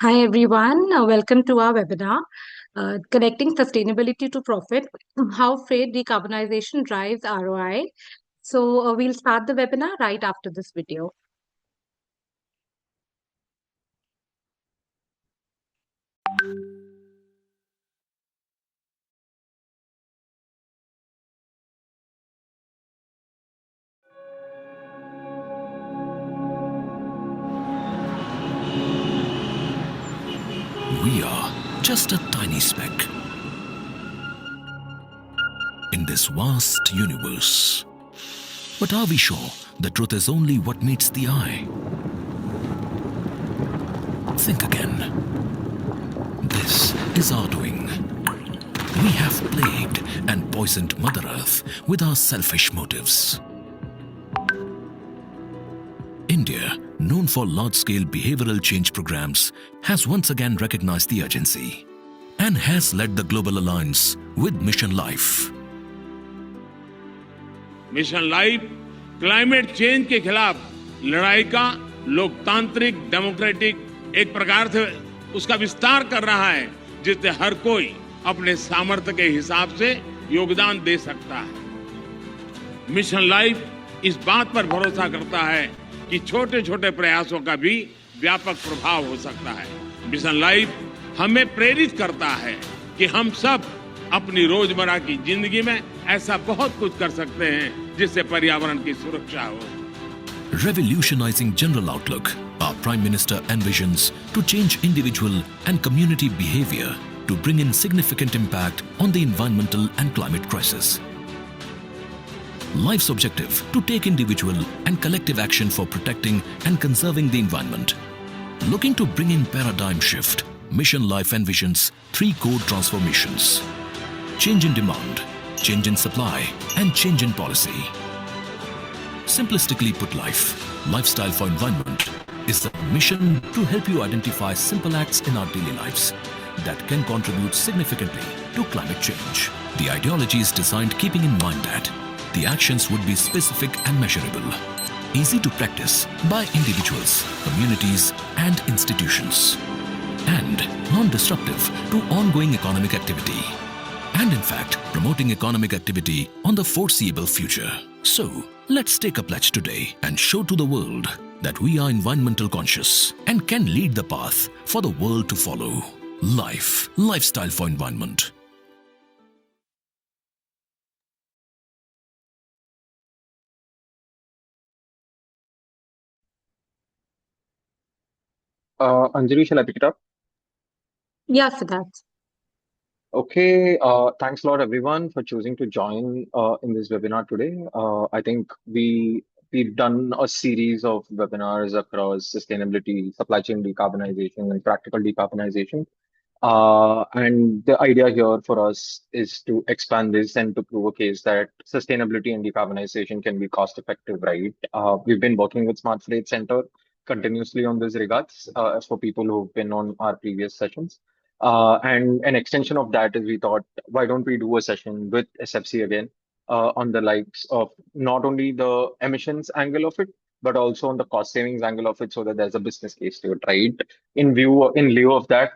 Hi everyone, welcome to our webinar, Connecting Sustainability to Profit, How Freight Decarbonization Drives ROI. We'll start the webinar right after this video. We are just a tiny speck in this vast universe. But are we sure the truth is only what meets the eye? Think again. This is our doing. We have plagued and poisoned Mother Earth with our selfish motives. India, known for large-scale behavioral change programs, has once again recognized the urgency and has led the global alliance with Mission Life. Mission life climate change के खिलाफ लड़ाई का लोकतांत्रिक democratic एक प्रकार से उसका विस्तार कर रहा है, जिससे हर कोई अपने सामर्थ्य के हिसाब से योगदान दे सकता है। मिशन लाइफ इस बात पर भरोसा करता है कि छोटे छोटे प्रयासों का भी व्यापक प्रभाव हो सकता है। मिशन लाइफ हमें प्रेरित करता है कि हम सब अपनी रोजमर्रा की जिंदगी में ऐसा बहुत कुछ कर सकते हैं जिससे पर्यावरण की सुरक्षा हो। Revolutionizing general outlook, our Prime Minister envisions to change individual and community behavior to bring in significant impact on the environmental and climate crisis. Life's objective to take individual and collective action for protecting and conserving the environment. Looking to bring in paradigm shift, Mission Life envisions three core transformations: change in demand, change in supply, and change in policy. Simplistically put, lifestyle for environment is the mission to help you identify simple acts in our daily lives that can contribute significantly to climate change. The ideology is designed keeping in mind that the actions would be specific and measurable, easy to practice by individuals, communities, and institutions, and non-disruptive to ongoing economic activity, and in fact promoting economic activity on the foreseeable future. So, let's take a pledge today and show to the world that we are environmental conscious and can lead the path for the world to follow. Lifestyle for environment. Anjali, shall I pick it up? Yeah, Siddharth. Okay, thanks a lot everyone for choosing to join in this webinar today. I think we've done a series of webinars across sustainability, supply chain decarbonization, and practical decarbonization. And the idea here for us is to expand this and to prove a case that sustainability and decarbonization can be cost effective, right? We've been working with Smart Freight Center continuously on this regards, as for people who've been on our previous sessions. And an extension of that is we thought, why don't we do a session with SFC again on the likes of not only the emissions angle of it, but also on the cost savings angle of it, so that there's a business case to it, right? In lieu of that,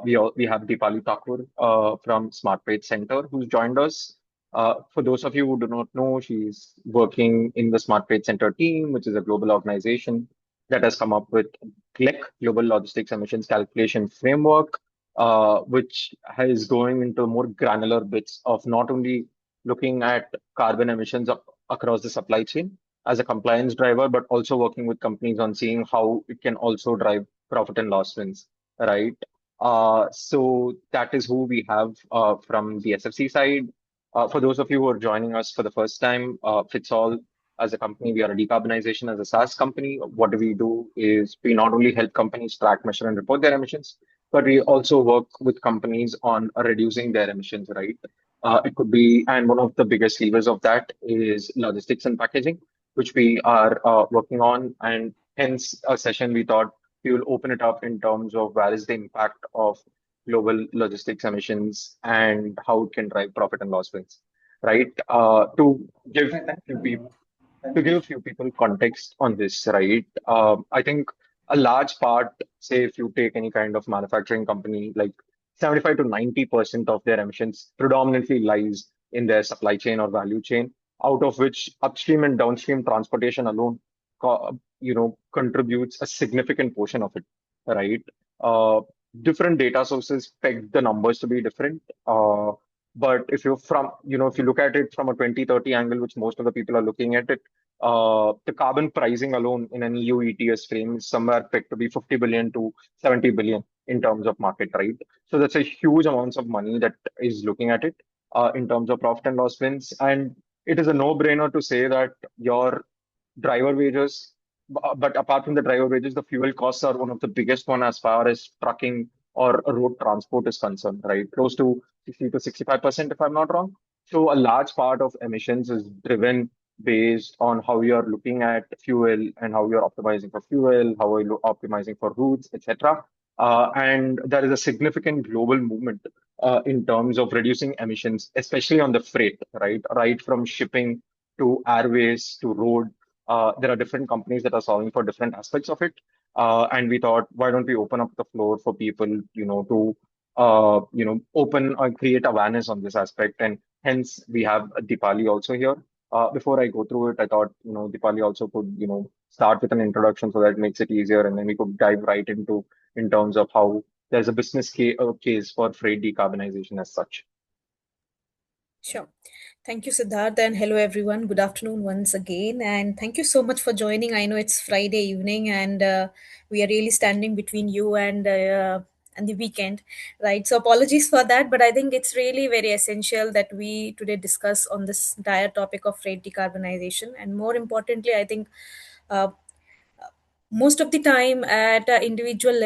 we have Deepali Thakur from Smart Page Center who's joined us. For those of you who do not know, she's working in the Smart Page Center team, which is a global organization that has come up with GLEC, Global Logistics Emissions Calculation Framework, which is going into more granular bits of not only looking at carbon emissions across the supply chain as a compliance driver, but also working with companies on seeing how it can also drive profit and loss wins, right? So that is who we have from the SFC side. For those of you who are joining us for the first time, Fitsall, as a company, we are a decarbonization as a SaaS company. What do? Is we not only help companies track, measure, and report their emissions, but we also work with companies on reducing their emissions, right? It could be, and one of the biggest levers of that is logistics and packaging, which we are working on. And hence, a session we thought we will open it up in terms of where is the impact of global logistics emissions and how it can drive profit and loss wins, right? Give a few people context on this, right? I think a large part, say if you take any kind of manufacturing company, like 75 to 90% of their emissions predominantly lies in their supply chain or value chain, out of which upstream and downstream transportation alone, contributes a significant portion of it, right? Uh, Different data sources peg the numbers to be different. But if you look at it from a 2030 angle, which most of the people are looking at it, the carbon pricing alone in an EU ETS frame is somewhere pegged to be 50 billion to 70 billion in terms of market, right? So that's a huge amounts of money that is looking at it in terms of profit and loss wins. And it is a no-brainer to say that your driver wages, but apart from the driver wages, the fuel costs are one of the biggest one as far as trucking or road transport is concerned, right? Close to 60 to 65%, if I'm not wrong. So a large part of emissions is driven based on how you're looking at fuel and how you're optimizing for fuel, how you're optimizing for routes, etc. And there is a significant global movement in terms of reducing emissions, especially on the freight, right? Right from shipping to airways to road. There are different companies that are solving for different aspects of it. And we thought, why don't we open up the floor for people, to open or create awareness on this aspect. And hence we have Dipali also here. Before I go through it, I thought, Dipali also could, start with an introduction so that it makes it easier. And then we could dive right into in terms of how there's a case for freight decarbonization as such. Sure. Thank you, Siddharth, and hello, everyone. Good afternoon once again, and thank you so much for joining. I know it's Friday evening, and we are really standing between you and the weekend, right? So apologies for that, but I think it's really very essential that we today discuss on this entire topic of freight decarbonization, and more importantly, I think uh, most of the time at a individual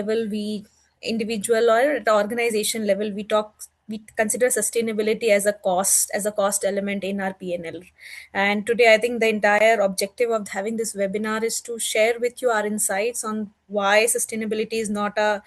or at the organization level we consider sustainability as a cost element in our PNL. And today I think the entire objective of having this webinar is to share with you our insights on why sustainability is not a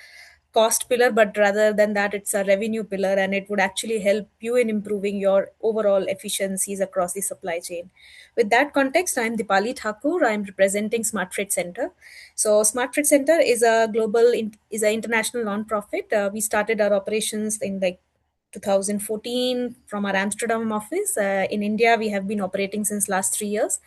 cost pillar, but rather than that it's a revenue pillar, and it would actually help you in improving your overall efficiencies across the supply chain. With that context, I'm Dipali Thakur. I'm representing Smart Freight Center. So Smart Freight Center is is an international nonprofit. We started our operations in like 2014 from our Amsterdam office. In India, we have been operating since last 3 years,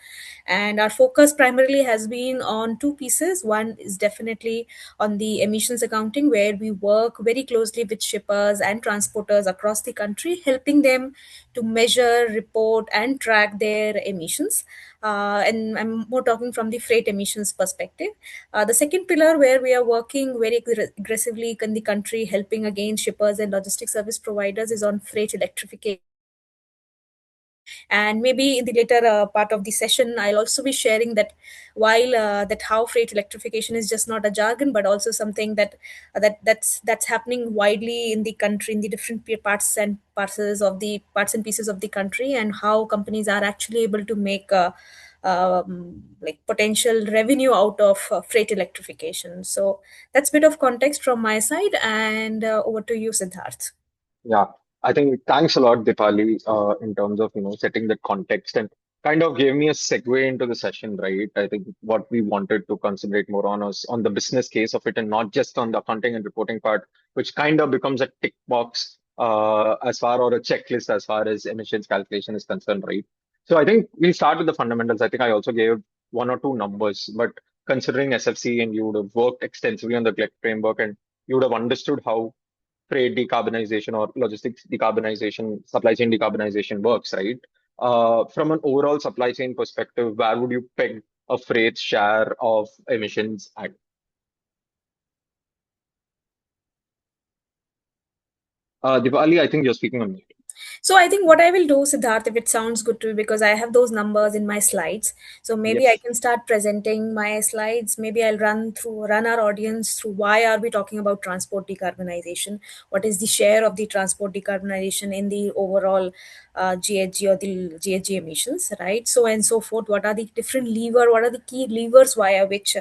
and our focus primarily has been on two pieces. One is definitely on the emissions accounting, where we work very closely with shippers and transporters across the country, helping them to measure, report, and track their emissions. And I'm more talking from the freight emissions perspective. The second pillar, where we are working very aggressively in the country, helping again shippers and logistic service providers, is on freight electrification. And maybe in the later part of the session, I'll also be sharing that while that how freight electrification is just not a jargon, but also something that's happening widely in the country, in the different parts and pieces of the country, and how companies are actually able to make like potential revenue out of freight electrification. So that's a bit of context from my side, and over to you, Siddharth. Yeah, I think thanks a lot, Dipali, in terms of setting the context and kind of gave me a segue into the session, right? I think what we wanted to concentrate more on was on the business case of it and not just on the accounting and reporting part, which kind of becomes a tick box as far or a checklist as far as emissions calculation is concerned, right? So I think we'll start with the fundamentals. I think I also gave one or two numbers, but considering SFC and you would have worked extensively on the GLEC framework and you would have understood how freight decarbonization or logistics decarbonization, supply chain decarbonization works, right? From an overall supply chain perspective, where would you peg a freight's share of emissions at? Diwali, I think you're speaking on mute. So I think what I will do, Siddharth, if it sounds good to you, because I have those numbers in my slides. So maybe I Yes. can start presenting my slides. Maybe I'll run our audience through why are we talking about transport decarbonization? What is the share of the transport decarbonization in the overall GHG or the GHG emissions, right? So and so forth. What are the different what are the key levers via which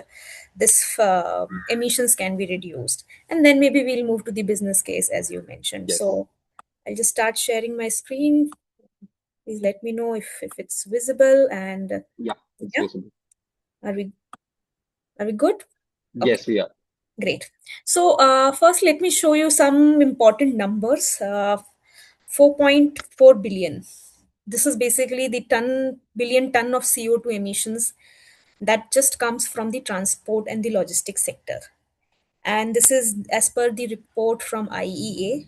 this emissions can be reduced? And then maybe we'll move to the business case, as you mentioned. Yes. So I'll just start sharing my screen. Please let me know if it's visible, and Yeah, it's yeah, visible. are we good? Yes, we are. Great. So first, let me show you some important numbers. 4.4 billion. This is basically the billion ton of CO2 emissions that just comes from the transport and the logistics sector. And this is as per the report from IEA.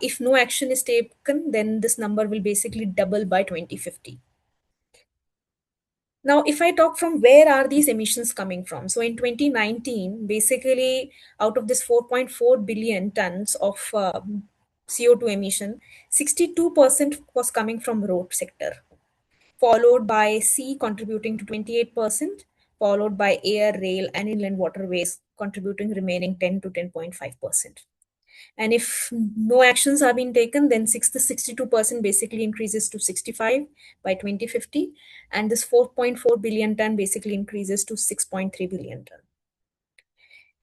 If no action is taken, then this number will basically double by 2050. Now, if I talk from where are these emissions coming from? So in 2019, basically out of this 4.4 billion tons of CO2 emission, 62% was coming from road sector, followed by sea contributing to 28%, followed by air, rail, and inland waterways contributing remaining 10 to 10.5%. And if no actions are being taken, then 62% basically increases to 65 by 2050. And this 4.4 billion ton basically increases to 6.3 billion ton.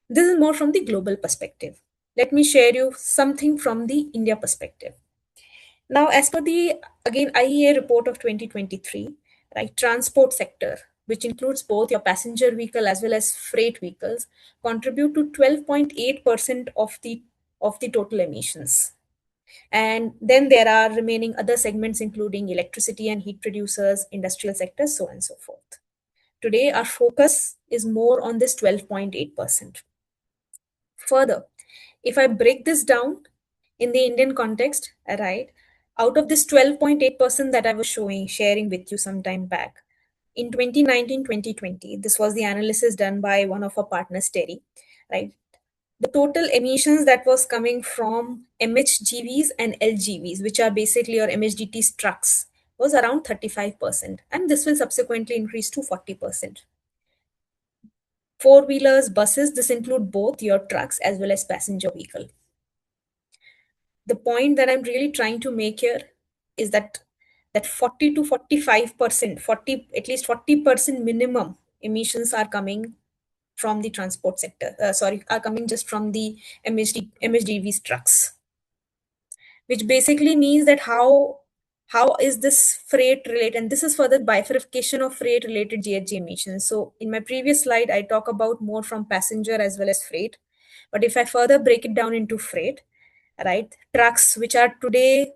This is more from the global perspective. Let me share you something from the India perspective. Now, as per the, again, IEA report of 2023, right, transport sector, which includes both your passenger vehicle as well as freight vehicles, contribute to 12.8% of the total emissions. And then there are remaining other segments, including electricity and heat producers, industrial sectors, so on and so forth. Today, our focus is more on this 12.8%. Further, if I break this down in the Indian context, right, out of this 12.8% that I was sharing with you some time back, in 2019-2020, this was the analysis done by one of our partners, Terry, right? The total emissions that was coming from MHGVs and LGVs, which are basically your MHDT's trucks, was around 35%. And this will subsequently increase to 40%. Four-wheelers, buses, this include both your trucks as well as passenger vehicle. The point that I'm really trying to make here is that 40 to 45%, at least 40% minimum emissions are coming from the transport sector, are coming just from the MHDV's trucks, which basically means that how is this freight related? And this is for the bifurcation of freight related GHG emissions. So in my previous slide, I talk about more from passenger as well as freight. But if I further break it down into freight, right, trucks, which are today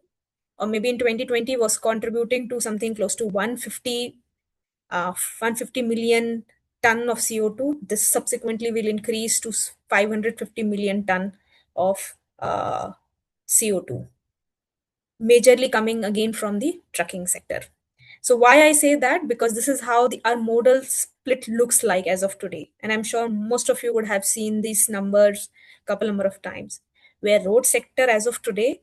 or maybe in 2020 was contributing to something close to 150 million ton of CO2. This subsequently will increase to 550 million ton of CO2, majorly coming again from the trucking sector. So why I say that? Because this is how our modal split looks like as of today. And I'm sure most of you would have seen these numbers a couple number of times, where road sector as of today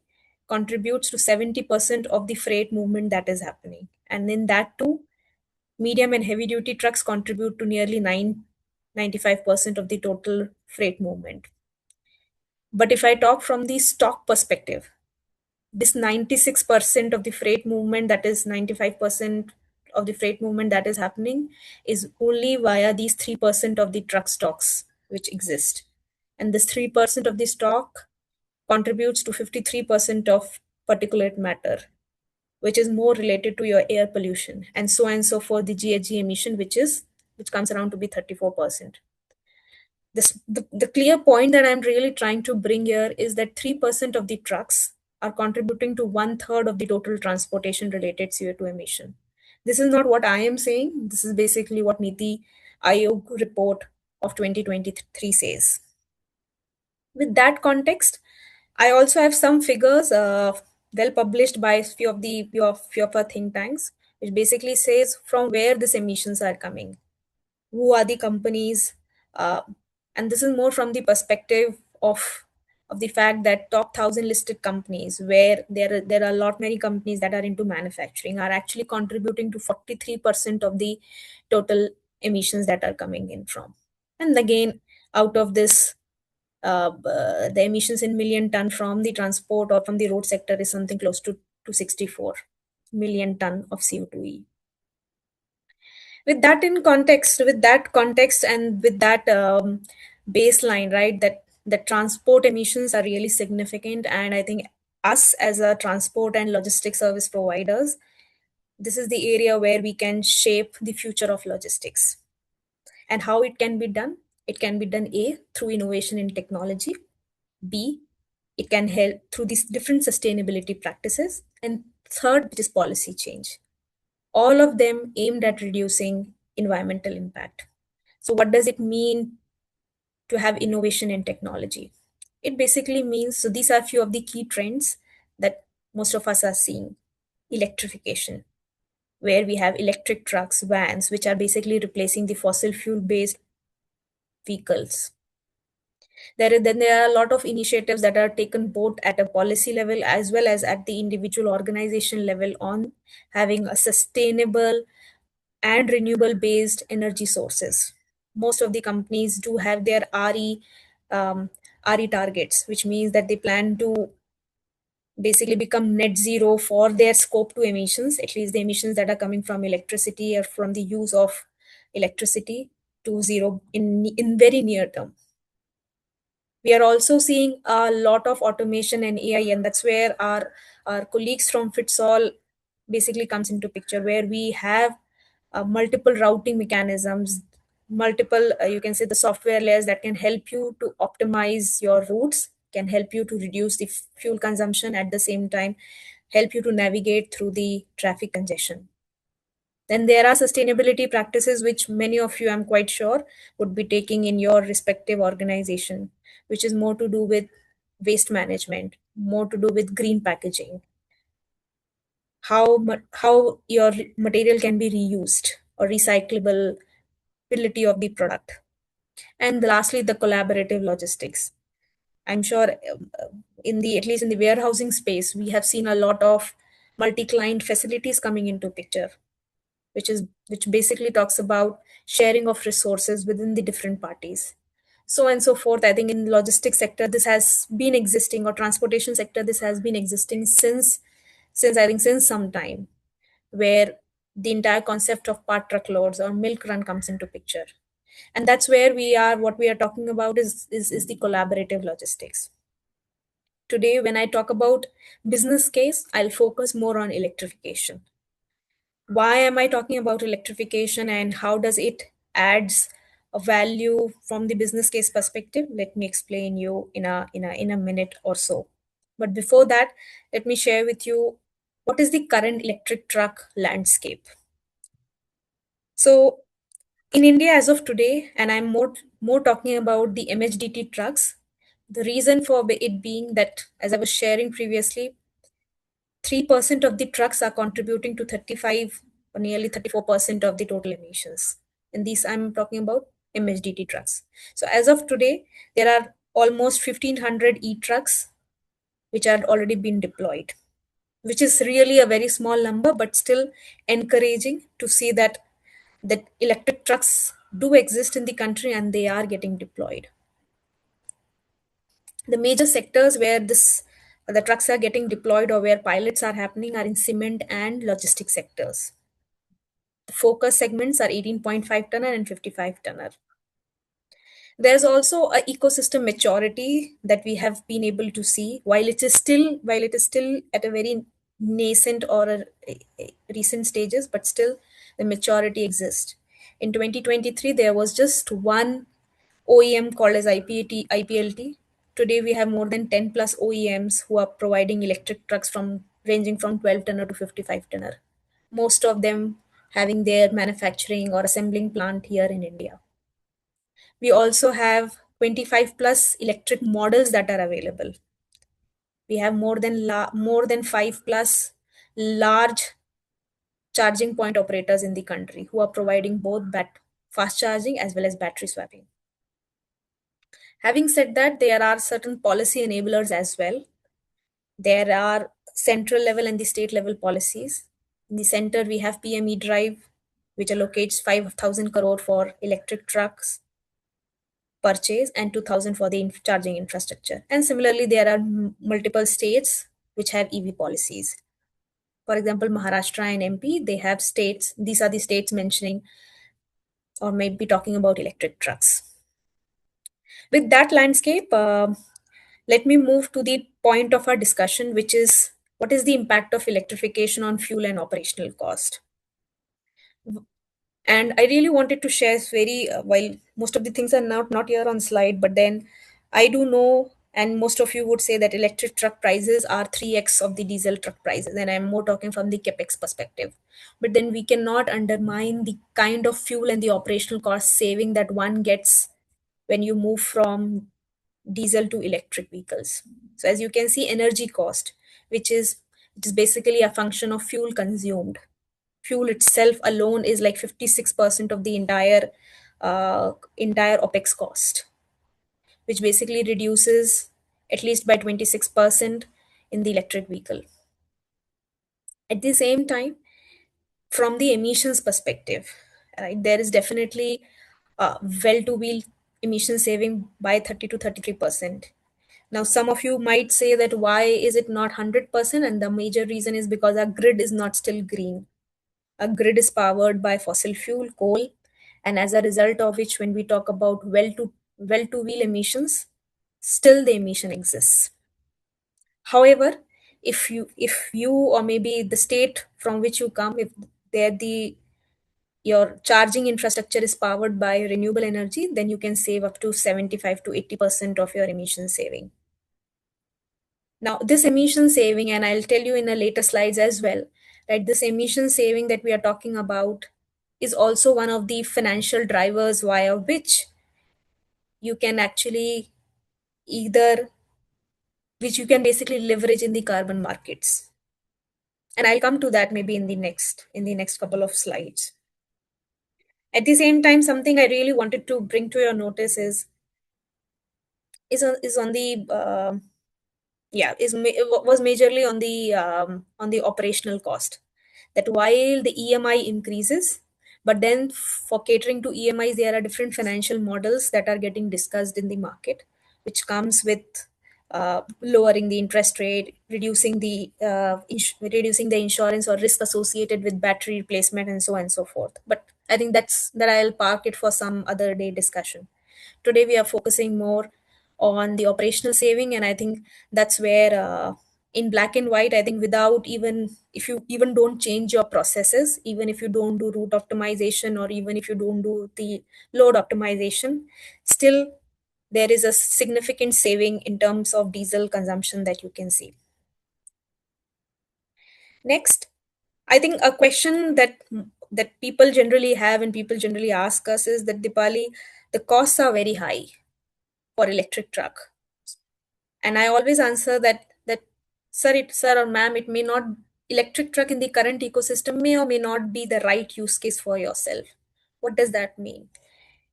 contributes to 70% of the freight movement that is happening. And in that too, medium and heavy duty trucks contribute to nearly 95% of the total freight movement. But if I talk from the stock perspective, this 96% of the freight movement, that is 95% of the freight movement that is happening, is only via these 3% of the truck stocks which exist. And this 3% of the stock contributes to 53% of particulate matter, which is more related to your air pollution, and so on and so forth, the GHG emission, which comes around to be 34%. The clear point that I'm really trying to bring here is that 3% of the trucks are contributing to 1/3 of the total transportation related CO2 emission. This is not what I am saying. This is basically what Niti Aayog report of 2023 says. With that context, I also have some figures well published by few of our think tanks, which basically says from where these emissions are coming, who are the companies, and this is more from the perspective of the fact that top 1,000 listed companies, where there are a lot many companies that are into manufacturing, are actually contributing to 43% of the total emissions that are coming in from. And again, out of this, the emissions in million ton from the transport or from the road sector is something close to 64 million ton of CO2e. With that context and with that baseline, right, that transport emissions are really significant. And I think us as a transport and logistics service providers, this is the area where we can shape the future of logistics. And how it can be done? It can be done A, through innovation in technology, B, it can help through these different sustainability practices, and third, which is policy change. All of them aimed at reducing environmental impact. So, what does it mean to have innovation in technology? It basically means, so these are a few of the key trends that most of us are seeing. Electrification, where we have electric trucks, vans, which are basically replacing the fossil fuel based vehicles. There are a lot of initiatives that are taken both at a policy level as well as at the individual organization level on having a sustainable and renewable based energy sources. Most of the companies do have their RE targets, which means that they plan to basically become net zero for their scope 2 emissions, at least the emissions that are coming from electricity or from the use of electricity, to zero in very near term. We are also seeing a lot of automation and AI, and that's where our colleagues from Fitsol basically comes into picture, where we have multiple routing mechanisms, multiple, you can say, the software layers that can help you to optimize your routes, can help you to reduce the fuel consumption, at the same time help you to navigate through the traffic congestion. Then there are sustainability practices which many of you, I'm quite sure, would be taking in your respective organization, which is more to do with waste management, more to do with green packaging, how your material can be reused or recyclable ability of the product. And lastly, the collaborative logistics. I'm sure in the, at least in the warehousing space, we have seen a lot of multi-client facilities coming into picture, which basically talks about sharing of resources within the different parties, so on and so forth. I think in logistics sector this has been existing, or transportation sector this has been existing since some time, where the entire concept of part truckloads or milk run comes into picture. And that's where what we are talking about is the collaborative logistics. Today when I talk about business case, I'll focus more on electrification. Why am I talking about electrification and how does it adds a value from the business case perspective? Let me explain you in a minute or so. But before that, let me share with you what is the current electric truck landscape. So in India as of today, and I'm more talking about the MHDT trucks, the reason for it being that, as I was sharing previously, 3% of the trucks are contributing to 35 or nearly 34% of the total emissions. And these I'm talking about MHDT trucks. So as of today, there are almost 1,500 e-trucks which are already been deployed, which is really a very small number, but still encouraging to see that electric trucks do exist in the country and they are getting deployed. The major sectors where the trucks are getting deployed or where pilots are happening are in cement and logistics sectors. The focus segments are 18.5 tonner and 55 tonner. There's also a ecosystem maturity that we have been able to see. While it is still at a very nascent or a recent stages, but still the maturity exists. In 2023, there was just one OEM called as IPLT. Today, we have more than 10 plus OEMs who are providing electric trucks from ranging from 12 tonner to 55 tonner. Most of them having their manufacturing or assembling plant here in India. We also have 25 plus electric models that are available. We have more than 5 plus large charging point operators in the country who are providing both fast charging as well as battery swapping. Having said that, there are certain policy enablers as well. There are central level and the state level policies. In the center, we have PME Drive, which allocates 5,000 crore for electric trucks purchase and 2,000 for the charging infrastructure. And similarly, there are multiple states which have EV policies. For example, Maharashtra and MP, they have states. These are the states mentioning or maybe talking about electric trucks. With that landscape, let me move to the point of our discussion, which is what is the impact of electrification on fuel and operational cost. And I really wanted to share while most of the things are not here on slide, but then I do know, and most of you would say that electric truck prices are 3x of the diesel truck prices, and I'm more talking from the capex perspective. But then we cannot undermine the kind of fuel and the operational cost saving that one gets when you move from diesel to electric vehicles. So as you can see, energy cost, which is it is basically a function of fuel consumed. Fuel itself alone is like 56% of the entire OPEX cost, which basically reduces at least by 26% in the electric vehicle. At the same time, from the emissions perspective, right, there is definitely well to wheel emission saving by 30 to 33%. Now, some of you might say that why is it not 100%? And the major reason is because our grid is not still green. Our grid is powered by fossil fuel, coal, and as a result of which, when we talk about well to wheel emissions, still the emission exists. However, if you or maybe the state from which you come, if they're the your charging infrastructure is powered by renewable energy, then you can save up to 75 to 80% of your emission saving. Now, this emission saving, and I'll tell you in a later slides as well, right? This emission saving that we are talking about is also one of the financial drivers via which you can actually either, which you can basically leverage in the carbon markets. And I'll come to that maybe in the next couple of slides. At the same time, something I really wanted to bring to your notice is on the was majorly on the operational cost. That while the EMI increases, but then for catering to EMIs, there are different financial models that are getting discussed in the market, which comes with lowering the interest rate, reducing the insurance or risk associated with battery replacement, and so on and so forth. But I think that I'll park it for some other day discussion. Today we are focusing more on the operational saving, and I think that's where in black and white, I think without even, if you even don't change your processes, even if you don't do route optimization, or even if you don't do the load optimization, still there is a significant saving in terms of diesel consumption that you can see. Next, I think a question that people generally have and people generally ask us is that, Dipali, the costs are very high for electric truck. And I always answer that sir or ma'am, it may not, electric truck in the current ecosystem may or may not be the right use case for yourself. What does that mean?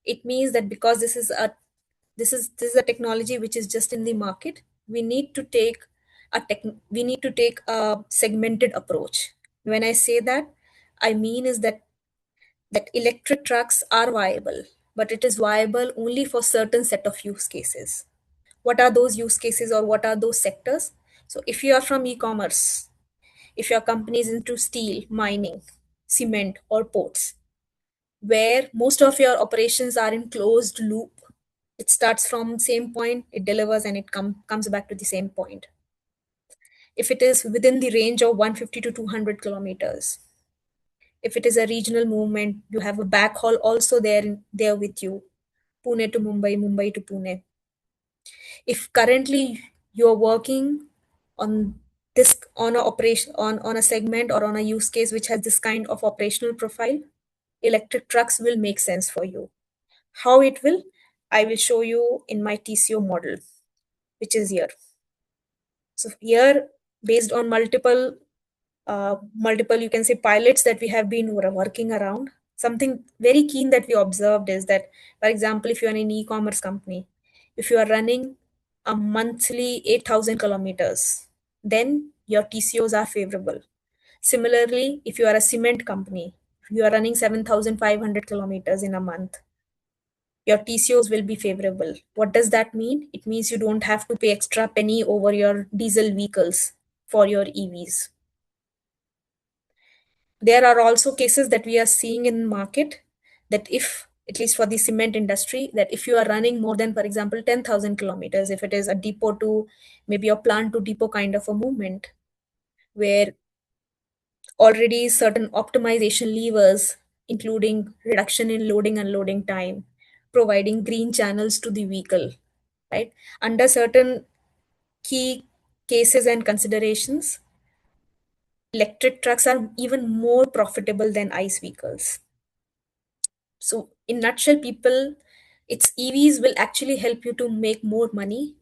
It means that because this is a technology which is just in the market, we need to take a segmented approach. When I say that, I mean is that electric trucks are viable, but it is viable only for certain set of use cases. What are those use cases, or what are those sectors? So if you are from e-commerce, if your company is into steel, mining, cement, or ports, where most of your operations are in closed loop, it starts from same point, it delivers, and it comes back to the same point. If it is within the range of 150 to 200 kilometers, if it is a regional movement, you have a backhaul also there with you, Pune to Mumbai, Mumbai to Pune. If currently you're working on this, on a operation, on a segment or on a use case which has this kind of operational profile, electric trucks will make sense for you. How it will, I will show you in my TCO model, which is here. So here, based on multiple, you can say, pilots that we have been working around, something very keen that we observed is that, for example, if you're an e-commerce company, if you are running a monthly 8,000 kilometers, then your TCOs are favorable. Similarly, if you are a cement company, you are running 7,500 kilometers in a month, your TCOs will be favorable. What does that mean? It means you don't have to pay extra penny over your diesel vehicles for your EVs. There are also cases that we are seeing in market that, if, at least for the cement industry, that if you are running more than, for example, 10,000 kilometers, if it is a depot to maybe a plant to depot kind of a movement, where already certain optimization levers including reduction in loading unloading time, providing green channels to the vehicle, right? Under certain key cases and considerations, electric trucks are even more profitable than ICE vehicles. So, in nutshell, people, its EVs will actually help you to make more money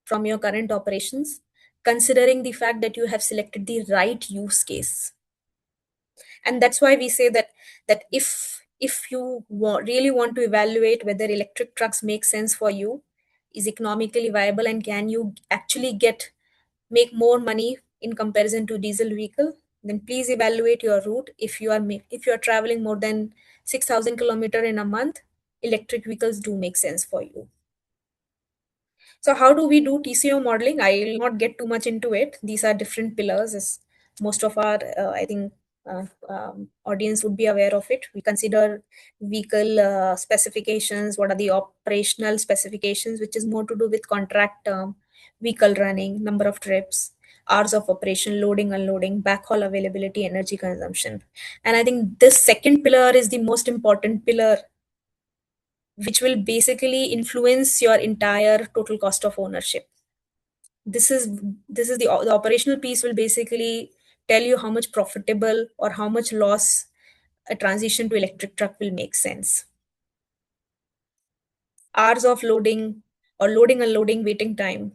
from your current operations, considering the fact that you have selected the right use case. And that's why we say that if you really want to evaluate whether electric trucks make sense for you, is economically viable, and can you actually make more money in comparison to diesel vehicle, then please evaluate your route. If you are traveling more than 6,000 kilometer in a month, electric vehicles do make sense for you. So how do we do TCO modeling? I will not get too much into it. These are different pillars, as most of our I think audience would be aware of it. We consider vehicle specifications, what are the operational specifications, which is more to do with contract term, vehicle running, number of trips, hours of operation, loading, unloading, backhaul availability, energy consumption. And I think this second pillar is the most important pillar, which will basically influence your entire total cost of ownership. This is the operational piece will basically tell you how much profitable or how much loss a transition to electric truck will make sense. Hours of loading or loading unloading waiting time,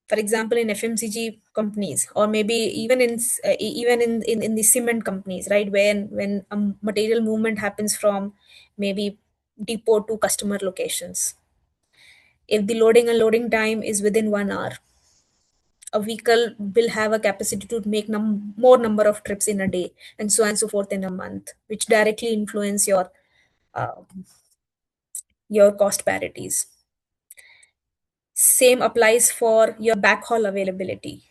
for example, in FMCG companies, or maybe even in the cement companies, right? When a material movement happens from maybe depot to customer locations, if the loading and loading time is within 1 hour, a vehicle will have a capacity to make more number of trips in a day, and so on and so forth in a month, which directly influence uh, your cost parities. Same applies for your backhaul availability.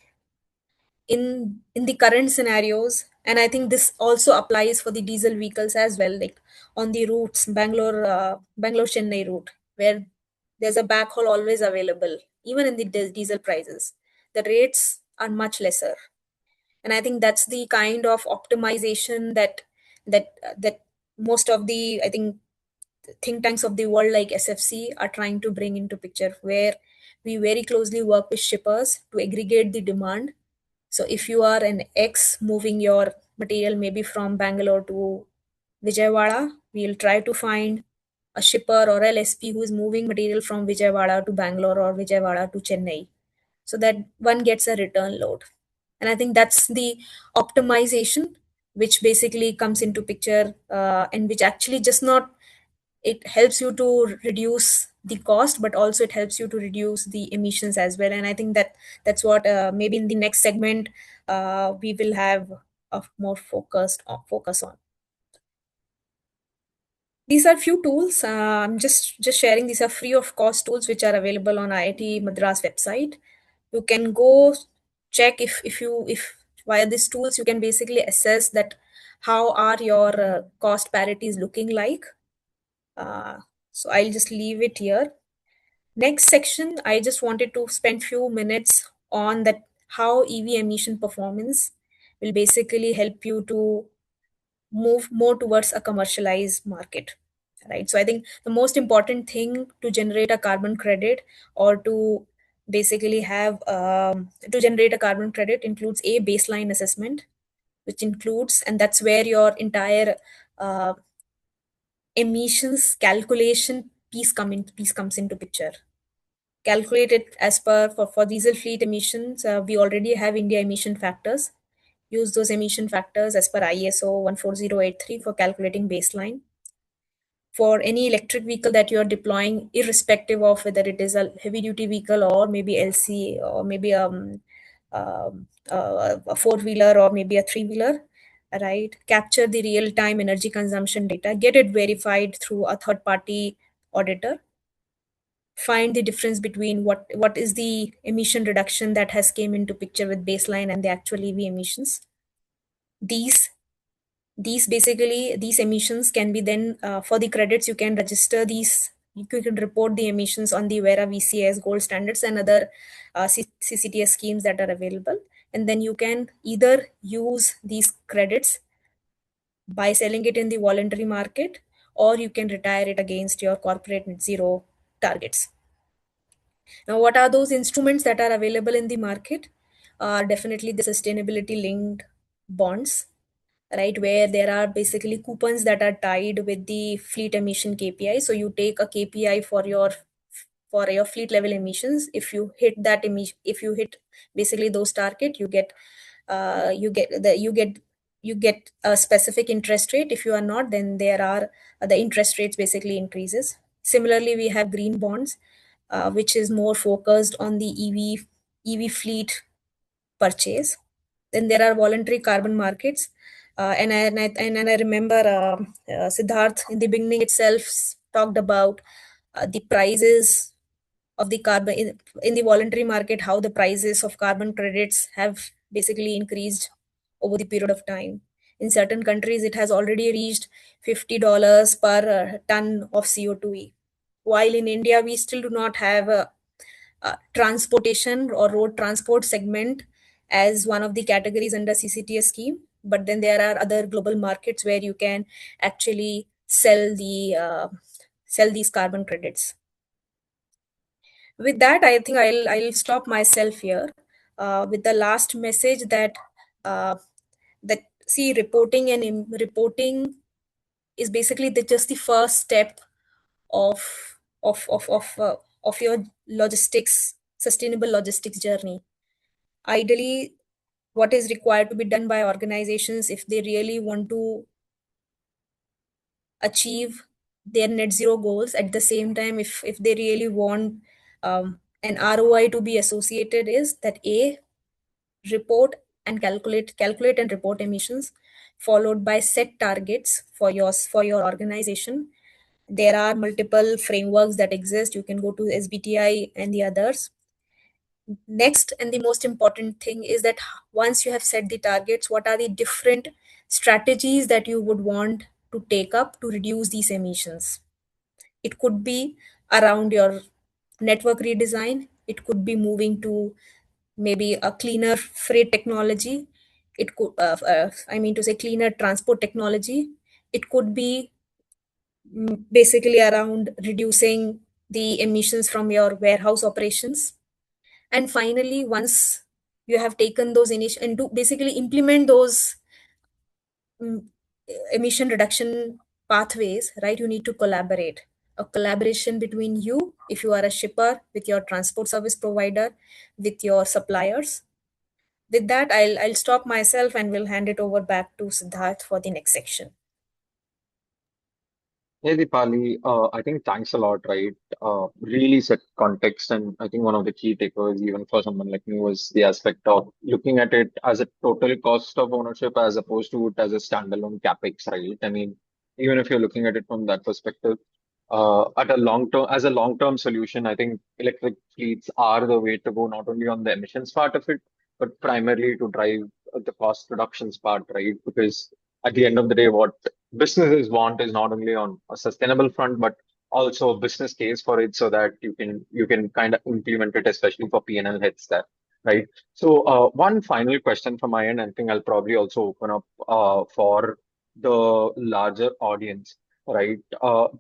In the current scenarios, and I think this also applies for the diesel vehicles as well, like on the routes, Bangalore Chennai route, where there's a backhaul always available, even in the diesel prices, the rates are much lesser. And I think that's the kind of optimization that most of the, I think, think tanks of the world like SFC are trying to bring into picture, where we very closely work with shippers to aggregate the demand. So if you are an X moving your material maybe from Bangalore to Vijayawada, we'll try to find a shipper or LSP who is moving material from Vijayawada to Bangalore or Vijayawada to Chennai, so that one gets a return load. And I think that's the optimization which basically comes into picture, and which actually just not, it helps you to reduce the cost, but also it helps you to reduce the emissions as well. And I think that's what, maybe in the next segment, we will have a more focus on. These are few tools. I'm just sharing. These are free of cost tools which are available on IIT Madras website. You can go check if via these tools you can basically assess that how are your cost parities looking like. So I'll just leave it here. Next section, I just wanted to spend few minutes on that, how EV emission performance will basically help you to move more towards a commercialized market, right? So I think the most important thing to generate a carbon credit, or to basically have to generate a carbon credit, includes a baseline assessment, which includes, and that's where your entire uh, emissions calculation piece comes into picture. Calculated as per, for diesel fleet emissions, we already have India emission factors. Use those emission factors as per ISO 14083 for calculating baseline. For any electric vehicle that you are deploying, irrespective of whether it is a heavy duty vehicle or maybe LC, or maybe a four-wheeler or maybe a three-wheeler, right? Capture the real-time energy consumption data, get it verified through a third-party auditor, find the difference between what is the emission reduction that has came into picture with baseline and the actual EV emissions. These basically, these emissions can be then, for the credits, you can register these, you can report the emissions on the Vera VCS gold standards and other CCTS schemes that are available. And then you can either use these credits by selling it in the voluntary market, or you can retire it against your corporate net zero targets. Now, what are those instruments that are available in the market? Definitely the sustainability linked bonds, right? Where there are basically coupons that are tied with the fleet emission KPI. So you take a KPI for your fleet level emissions. If you hit that emission, if you hit basically those target, you get a specific interest rate. If you are not, then there are the interest rates basically increases. Similarly, we have green bonds, which is more focused on the EV fleet purchase. Then there are voluntary carbon markets, and I remember Siddharth in the beginning itself talked about the prices of the carbon in the voluntary market, how the prices of carbon credits have basically increased over the period of time. In certain countries, it has already reached $50 per ton of CO2e. While in India, we still do not have a transportation or road transport segment as one of the categories under CCTS scheme. But then there are other global markets where you can actually sell these carbon credits. With that, I think I'll stop myself here with the last message that that see reporting and reporting is basically just the first step of of your logistics sustainable logistics journey. Ideally, what is required to be done by organizations if they really want to achieve their net zero goals, at the same time if they really want an ROI to be associated, is that a report and calculate and report emissions, followed by set targets for your organization. There are multiple frameworks that exist. You can go to SBTi and the others. Next, and the most important thing, is that once you have set the targets, what are the different strategies that you would want to take up to reduce these emissions? It could be around your network redesign, it could be moving to maybe a cleaner freight technology, it could I mean to say cleaner transport technology, it could be basically around reducing the emissions from your warehouse operations. And finally, once you have taken those initial and to basically implement those mm, emission reduction pathways, right, you need to collaborate. A collaboration between you, if you are a shipper, with your transport service provider, with your suppliers. With that, I'll stop myself and will hand it over back to Siddharth for the next section. Hey Deepali, I think thanks a lot, right? Really set context, and I think one of the key takeaways, even for someone like me, was the aspect of looking at it as a total cost of ownership as opposed to it as a standalone capex, right? I mean, even if you're looking at it from that perspective, at a as a long-term solution, I think electric fleets are the way to go, not only on the emissions part of it, but primarily to drive the cost reductions part, right? Because at the end of the day, what businesses want is not only on a sustainable front, but also a business case for it, so that you can kind of implement it, especially for P&L heads there, right? So one final question from my end, I think I'll probably also open up for the larger audience, right?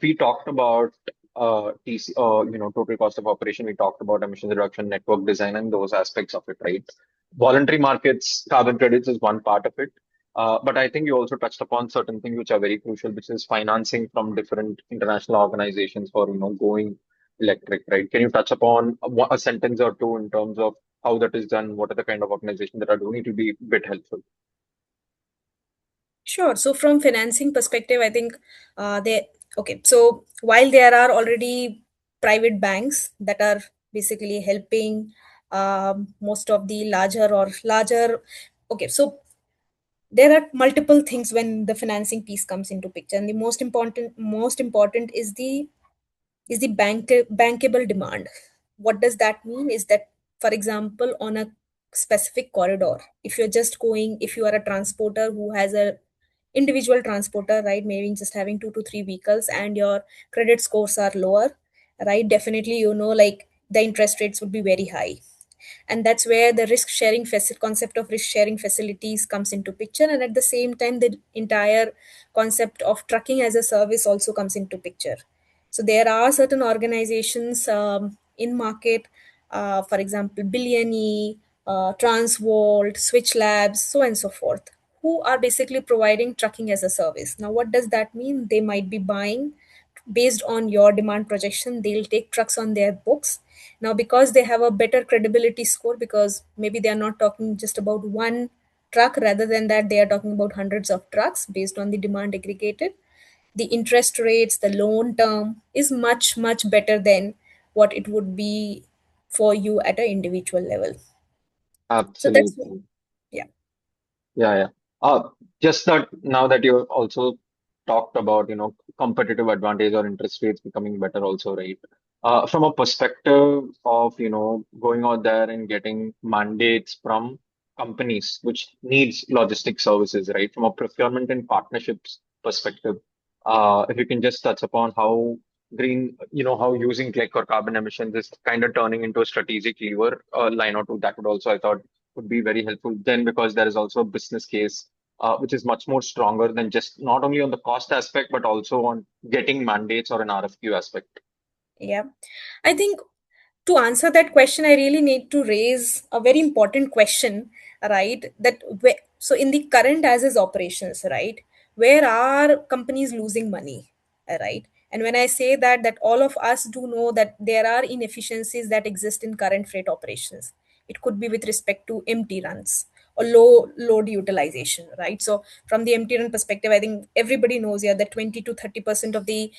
We talked about total cost of operation. We talked about emission reduction, network design, and those aspects of it, right? Voluntary markets, carbon credits is one part of it. But I think you also touched upon certain things which are very crucial, which is financing from different international organizations for going electric, right? Can you touch upon a sentence or two in terms of how that is done? What are the kind of organizations that are doing it? Will be a bit helpful. Sure. So from financing perspective, I think they okay. So while there are already private banks that are basically helping most of the larger. Okay, so there are multiple things when the financing piece comes into picture, and the most important is the bankable demand. What does that mean? Is that, for example, on a specific corridor, if you are a transporter who has a individual transporter, right, maybe just having 2 to 3 vehicles, and your credit scores are lower, right, definitely, like the interest rates would be very high. And that's where the concept of risk sharing facilities comes into picture, and at the same time the entire concept of trucking as a service also comes into picture. So there are certain organizations in market, for example Billiony, Transvolt, Switch Labs, so on and so forth, who are basically providing trucking as a service. Now what does that mean? They might be buying based on your demand projection, they'll take trucks on their books. Now because they have a better credibility score, because maybe they are not talking just about one truck, rather than that they are talking about hundreds of trucks based on the demand aggregated, the interest rates, the loan term is much much better than what it would be for you at an individual level. So that's, Absolutely. yeah. Yeah, yeah. Just that now that you also talked about, competitive advantage or interest rates becoming better also, right? From a perspective of, going out there and getting mandates from companies which needs logistic services, right? From a procurement and partnerships perspective, if you can just touch upon how how using click or carbon emissions is kind of turning into a strategic lever, line or two, that would also, I thought, would be very helpful then, because there is also a business case which is much more stronger than just not only on the cost aspect but also on getting mandates or an RFQ aspect. Yeah, I think to answer that question, I really need to raise a very important question, right? So, in the current as is operations, right, where are companies losing money, right? And when I say that, that all of us do know that there are inefficiencies that exist in current freight operations. It could be with respect to empty runs or low load utilization, right? So from the empty run perspective, I think everybody knows, yeah, that 20 to 30% of the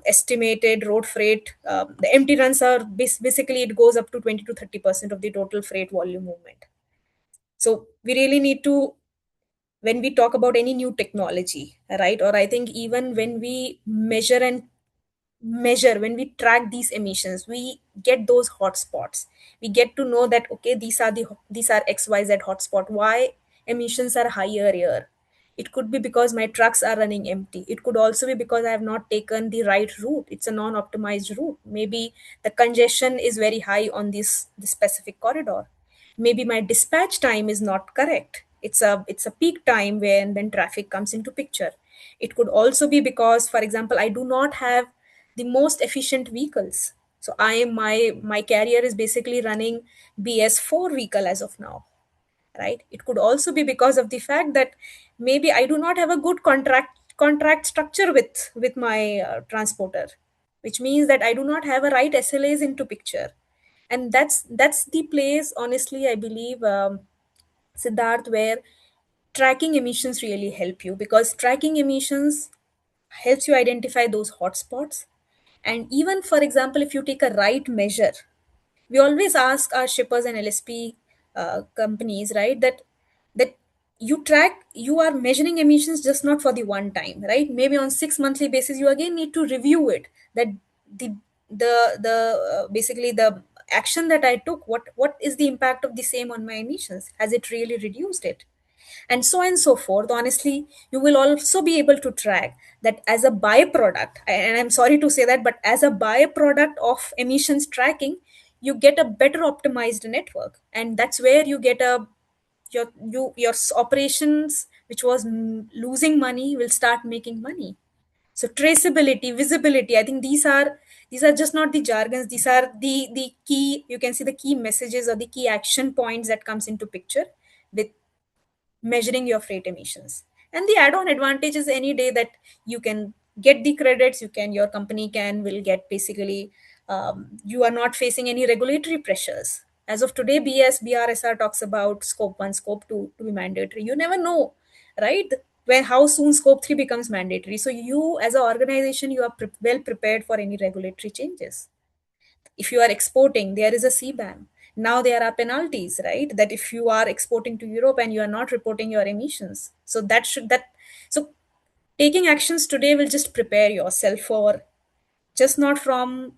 estimated road freight, the empty runs are basically it goes up to 20 to 30% of the total freight volume movement. So we really need to, when we talk about any new technology, right, or I think even when we measure, when we track these emissions, we get those hotspots. We get to know that okay, these are XYZ hotspot. Why emissions are higher here? It could be because my trucks are running empty. It could also be because I have not taken the right route. It's a non-optimized route. Maybe the congestion is very high on this specific corridor. Maybe my dispatch time is not correct. It's a peak time when traffic comes into picture. It could also be because, for example, I do not have the most efficient vehicles. So I am my carrier is basically running BS4 vehicle as of now, right? It could also be because of the fact that maybe I do not have a good contract structure with my transporter, which means that I do not have a right SLAs into picture. And that's the place, honestly, I believe, Siddharth, where tracking emissions really help you, because tracking emissions helps you identify those hotspots. And even, for example, if you take a right measure, we always ask our shippers and LSP companies, right, that you are measuring emissions just not for the one time, right? Maybe on 6 monthly basis, you again need to review it. That the basically the action that I took, what is the impact of the same on my emissions? Has it really reduced it? And so on and so forth. Honestly, you will also be able to track that as a byproduct, and I'm sorry to say that, but as a byproduct of emissions tracking, you get a better optimized network. And that's where you get your operations, which was losing money, will start making money. So traceability, visibility, I think these are just not the jargons. These are the key, you can see the key messages or the key action points that comes into picture with measuring your freight emissions. And the add-on advantage is any day that you can get the credits, your company will get basically, you are not facing any regulatory pressures. As of today, BRSR talks about scope 1, scope 2 to be mandatory. You never know, right, when how soon scope 3 becomes mandatory. So you as an organization, you are well prepared for any regulatory changes. If you are exporting, there is a CBAM. Now there are penalties, right? That if you are exporting to Europe and you are not reporting your emissions, so so taking actions today will just prepare yourself for, just not from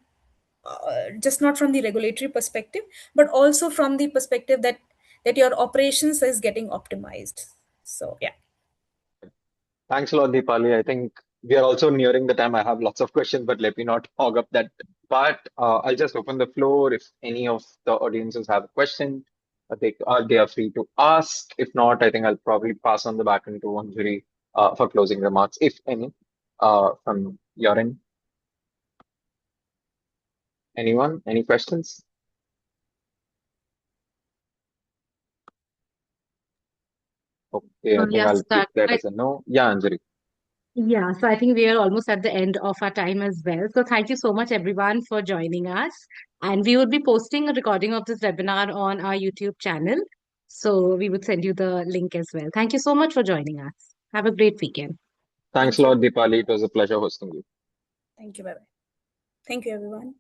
just not from the regulatory perspective, but also from the perspective that your operations is getting optimized. So yeah. Thanks a lot, Deepali. I think we are also nearing the time. I have lots of questions, but let me not hog up that part. I'll just open the floor. If any of the audiences have a question, they are free to ask. If not, I think I'll probably pass on the baton to Anjali for closing remarks, if any, from your end. Anyone? Any questions? Okay, I think Yes, I'll take that as a no. Yeah, Anjali. yeah, so I think we are almost at the end of our time as well. So thank you so much, everyone, for joining us. And we would be posting a recording of this webinar on our YouTube channel. So we would send you the link as well. Thank you so much for joining us. Have a great weekend. Thanks Thank a you. lot, Deepali. It was a pleasure hosting you. Thank you. Bye bye. Thank you, everyone.